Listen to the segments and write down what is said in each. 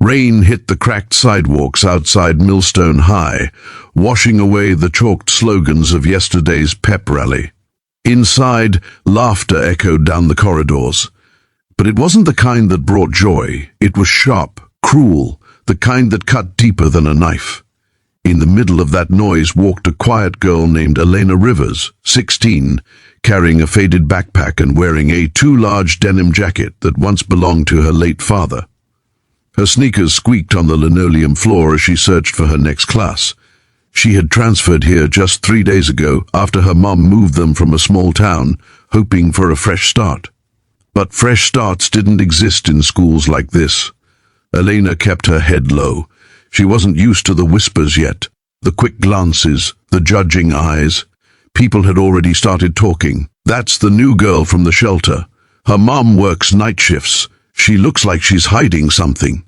Rain hit the cracked sidewalks outside Millstone High, washing away the chalked slogans of yesterday's pep rally. Inside, laughter echoed down the corridors. But it wasn't the kind that brought joy. It was sharp, cruel, the kind that cut deeper than a knife. In the middle of that noise walked a quiet girl named Elena Rivers, 16, carrying a faded backpack and wearing a too large denim jacket that once belonged to her late father. Her sneakers squeaked on the linoleum floor as she searched for her next class. She had transferred here just 3 days ago after her mom moved them from a small town, hoping for a fresh start. But fresh starts didn't exist in schools like this. Elena kept her head low. She wasn't used to the whispers yet, the quick glances, the judging eyes. People had already started talking. That's the new girl from the shelter. Her mom works night shifts. She looks like she's hiding something.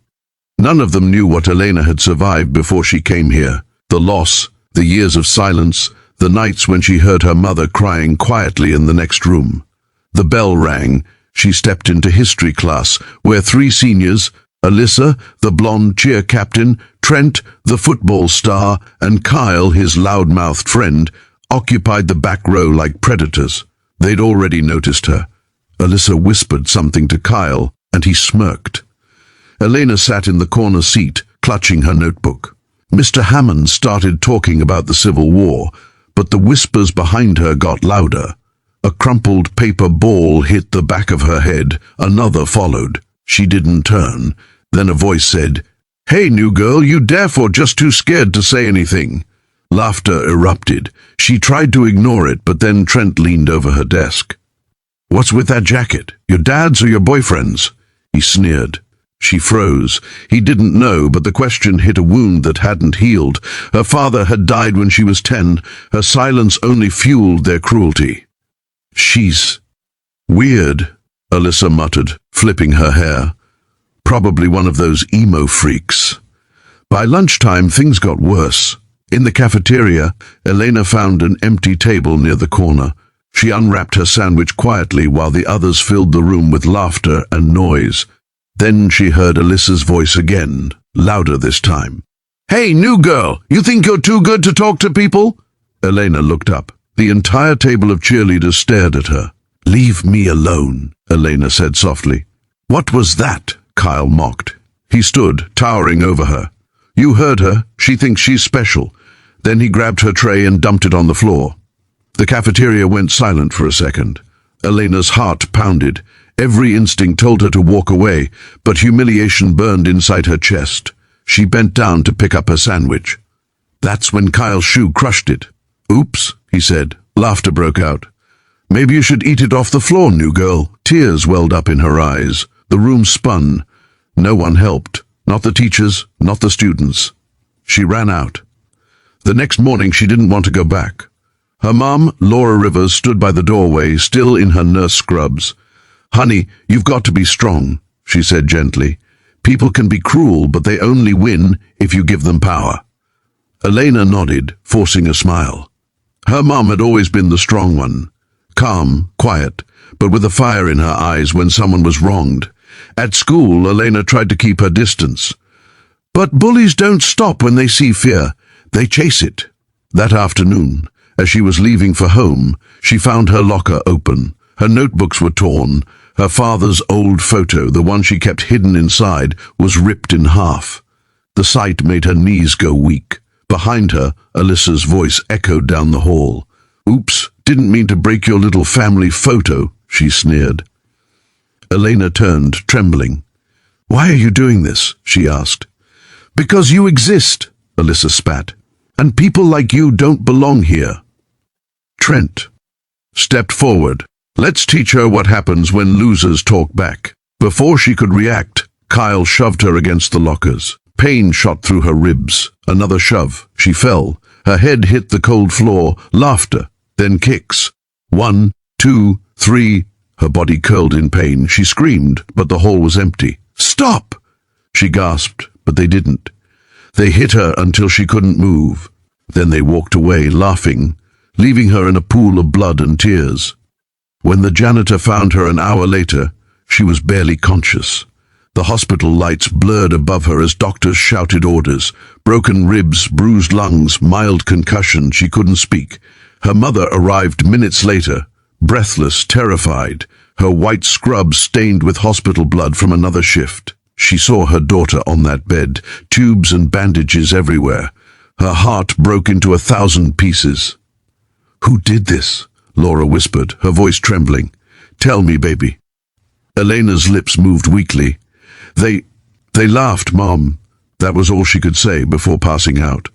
None of them knew what Elena had survived before she came here. The loss, the years of silence, the nights when she heard her mother crying quietly in the next room. The bell rang. She stepped into history class, where 3 seniors, Alyssa, the blonde cheer captain, Trent, the football star, and Kyle, his loud-mouthed friend, occupied the back row like predators. They'd already noticed her. Alyssa whispered something to Kyle, and he smirked. Elena sat in the corner seat, clutching her notebook. Mr. Hammond started talking about the Civil War, but the whispers behind her got louder. A crumpled paper ball hit the back of her head. Another followed. She didn't turn. Then a voice said, "Hey, new girl, you deaf or just too scared to say anything?" Laughter erupted. She tried to ignore it, but then Trent leaned over her desk. "What's with that jacket? Your dad's or your boyfriend's?" He sneered. She froze. He didn't know, but the question hit a wound that hadn't healed. Her father had died when she was 10. Her silence only fueled their cruelty. "She's weird," Alyssa muttered, flipping her hair. "Probably one of those emo freaks." By lunchtime, things got worse. In the cafeteria, Elena found an empty table near the corner. She unwrapped her sandwich quietly while the others filled the room with laughter and noise. Then she heard Alyssa's voice again, louder this time. "Hey, new girl, you think you're too good to talk to people?" Elena looked up. The entire table of cheerleaders stared at her. "Leave me alone," Elena said softly. "What was that?" Kyle mocked. He stood, towering over her. "You heard her. She thinks she's special." Then he grabbed her tray and dumped it on the floor. The cafeteria went silent for a second. Elena's heart pounded. Every instinct told her to walk away, but humiliation burned inside her chest. She bent down to pick up her sandwich. That's when Kyle's shoe crushed it. "Oops," he said. Laughter broke out. "Maybe you should eat it off the floor, new girl." Tears welled up in her eyes. The room spun. No one helped. Not the teachers, not the students. She ran out. The next morning she didn't want to go back. Her mom, Laura Rivers, stood by the doorway, still in her nurse scrubs. "Honey, you've got to be strong," she said gently. "People can be cruel, but they only win if you give them power." Elena nodded, forcing a smile. Her mom had always been the strong one. Calm, quiet, but with a fire in her eyes when someone was wronged. At school, Elena tried to keep her distance. But bullies don't stop when they see fear. They chase it. That afternoon, as she was leaving for home, she found her locker open. Her notebooks were torn. Her father's old photo, the one she kept hidden inside, was ripped in half. The sight made her knees go weak. Behind her, Alyssa's voice echoed down the hall. "Oops, didn't mean to break your little family photo," she sneered. Elena turned, trembling. "Why are you doing this?" she asked. "Because you exist," Alyssa spat. "And people like you don't belong here." Trent stepped forward. "Let's teach her what happens when losers talk back." Before she could react, Kyle shoved her against the lockers. Pain shot through her ribs. Another shove. She fell. Her head hit the cold floor. Laughter. Then kicks. 1, 2, 3. Her body curled in pain. She screamed, but the hall was empty. "Stop!" she gasped, but they didn't. They hit her until she couldn't move. Then they walked away, laughing, leaving her in a pool of blood and tears. When the janitor found her an hour later, she was barely conscious. The hospital lights blurred above her as doctors shouted orders. Broken ribs, bruised lungs, mild concussion. She couldn't speak. Her mother arrived minutes later, breathless, terrified, her white scrub stained with hospital blood from another shift. She saw her daughter on that bed, tubes and bandages everywhere. Her heart broke into 1,000 pieces. "Who did this?" Laura whispered, her voice trembling. "Tell me, baby." Elena's lips moved weakly. They laughed, Mom." That was all she could say before passing out.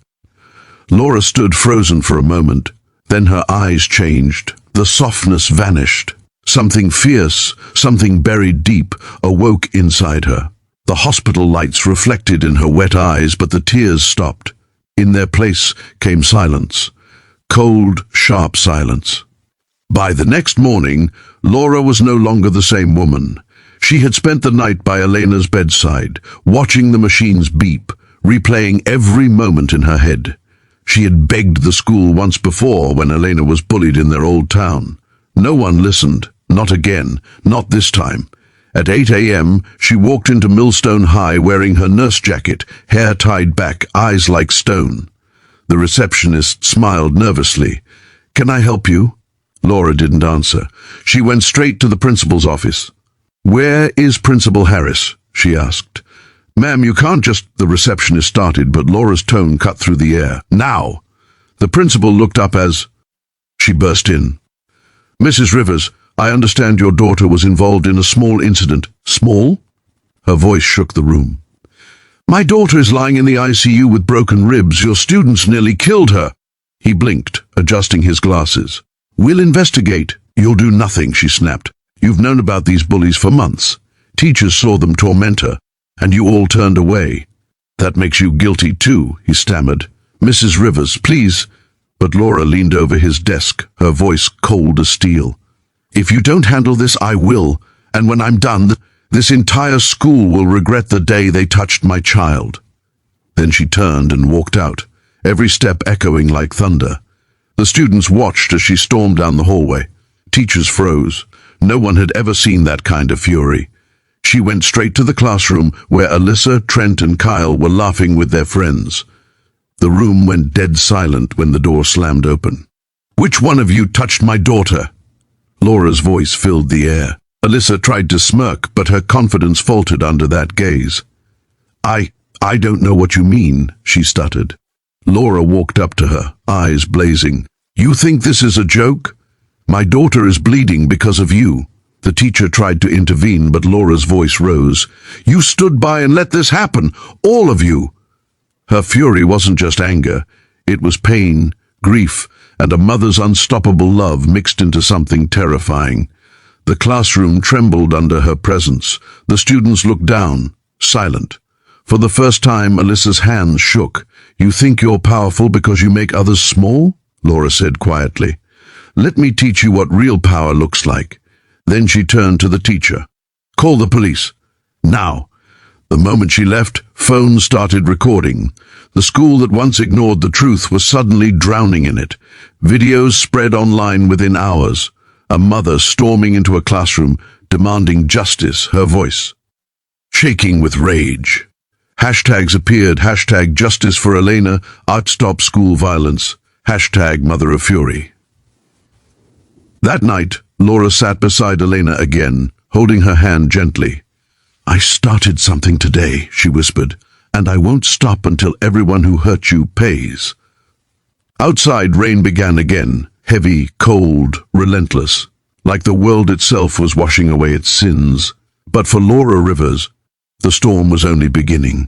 Laura stood frozen for a moment. Then her eyes changed. The softness vanished. Something fierce, something buried deep, awoke inside her. The hospital lights reflected in her wet eyes, but the tears stopped. In their place came silence. Cold, sharp silence. By the next morning, Laura was no longer the same woman. She had spent the night by Elena's bedside, watching the machines beep, replaying every moment in her head. She had begged the school once before when Elena was bullied in their old town. No one listened. Not again. Not this time. At 8 a.m., she walked into Millstone High wearing her nurse jacket, hair tied back, eyes like stone. The receptionist smiled nervously. "Can I help you?" Laura didn't answer. She went straight to the principal's office. "Where is Principal Harris?" she asked. "Ma'am, you can't just—" the receptionist started, but Laura's tone cut through the air. "Now!" The principal looked up as she burst in. "Mrs. Rivers, I understand your daughter was involved in a small incident." "Small?" Her voice shook the room. "My daughter is lying in the ICU with broken ribs. Your students nearly killed her." He blinked, adjusting his glasses. "We'll investigate." "You'll do nothing," she snapped. "You've known about these bullies for months. Teachers saw them torment her, and you all turned away." "That makes you guilty too," he stammered. "Mrs. Rivers, please." But Laura leaned over his desk, her voice cold as steel. "If you don't handle this, I will. And when I'm done, this entire school will regret the day they touched my child." Then she turned and walked out, every step echoing like thunder. The students watched as she stormed down the hallway. Teachers froze. No one had ever seen that kind of fury. She went straight to the classroom where Alyssa, Trent, and Kyle were laughing with their friends. The room went dead silent when the door slammed open. "Which one of you touched my daughter?" Laura's voice filled the air. Alyssa tried to smirk, but her confidence faltered under that gaze. I don't know what you mean," she stuttered. Laura walked up to her, eyes blazing. "You think this is a joke? My daughter is bleeding because of you." The teacher tried to intervene, but Laura's voice rose. "You stood by and let this happen, all of you." Her fury wasn't just anger. It was pain, grief, and a mother's unstoppable love mixed into something terrifying. The classroom trembled under her presence. The students looked down, silent. For the first time, Alyssa's hands shook. "You think you're powerful because you make others small?" Laura said quietly. "Let me teach you what real power looks like." Then she turned to the teacher. "Call the police. Now." The moment she left, phones started recording. The school that once ignored the truth was suddenly drowning in it. Videos spread online within hours. A mother storming into a classroom, demanding justice, her voice shaking with rage. Hashtags appeared, hashtag justice for Elena, stop school violence, hashtag mother of fury. That night, Laura sat beside Elena again, holding her hand gently. "I started something today," she whispered, "and I won't stop until everyone who hurt you pays." Outside, rain began again, heavy, cold, relentless, like the world itself was washing away its sins. But for Laura Rivers, the storm was only beginning.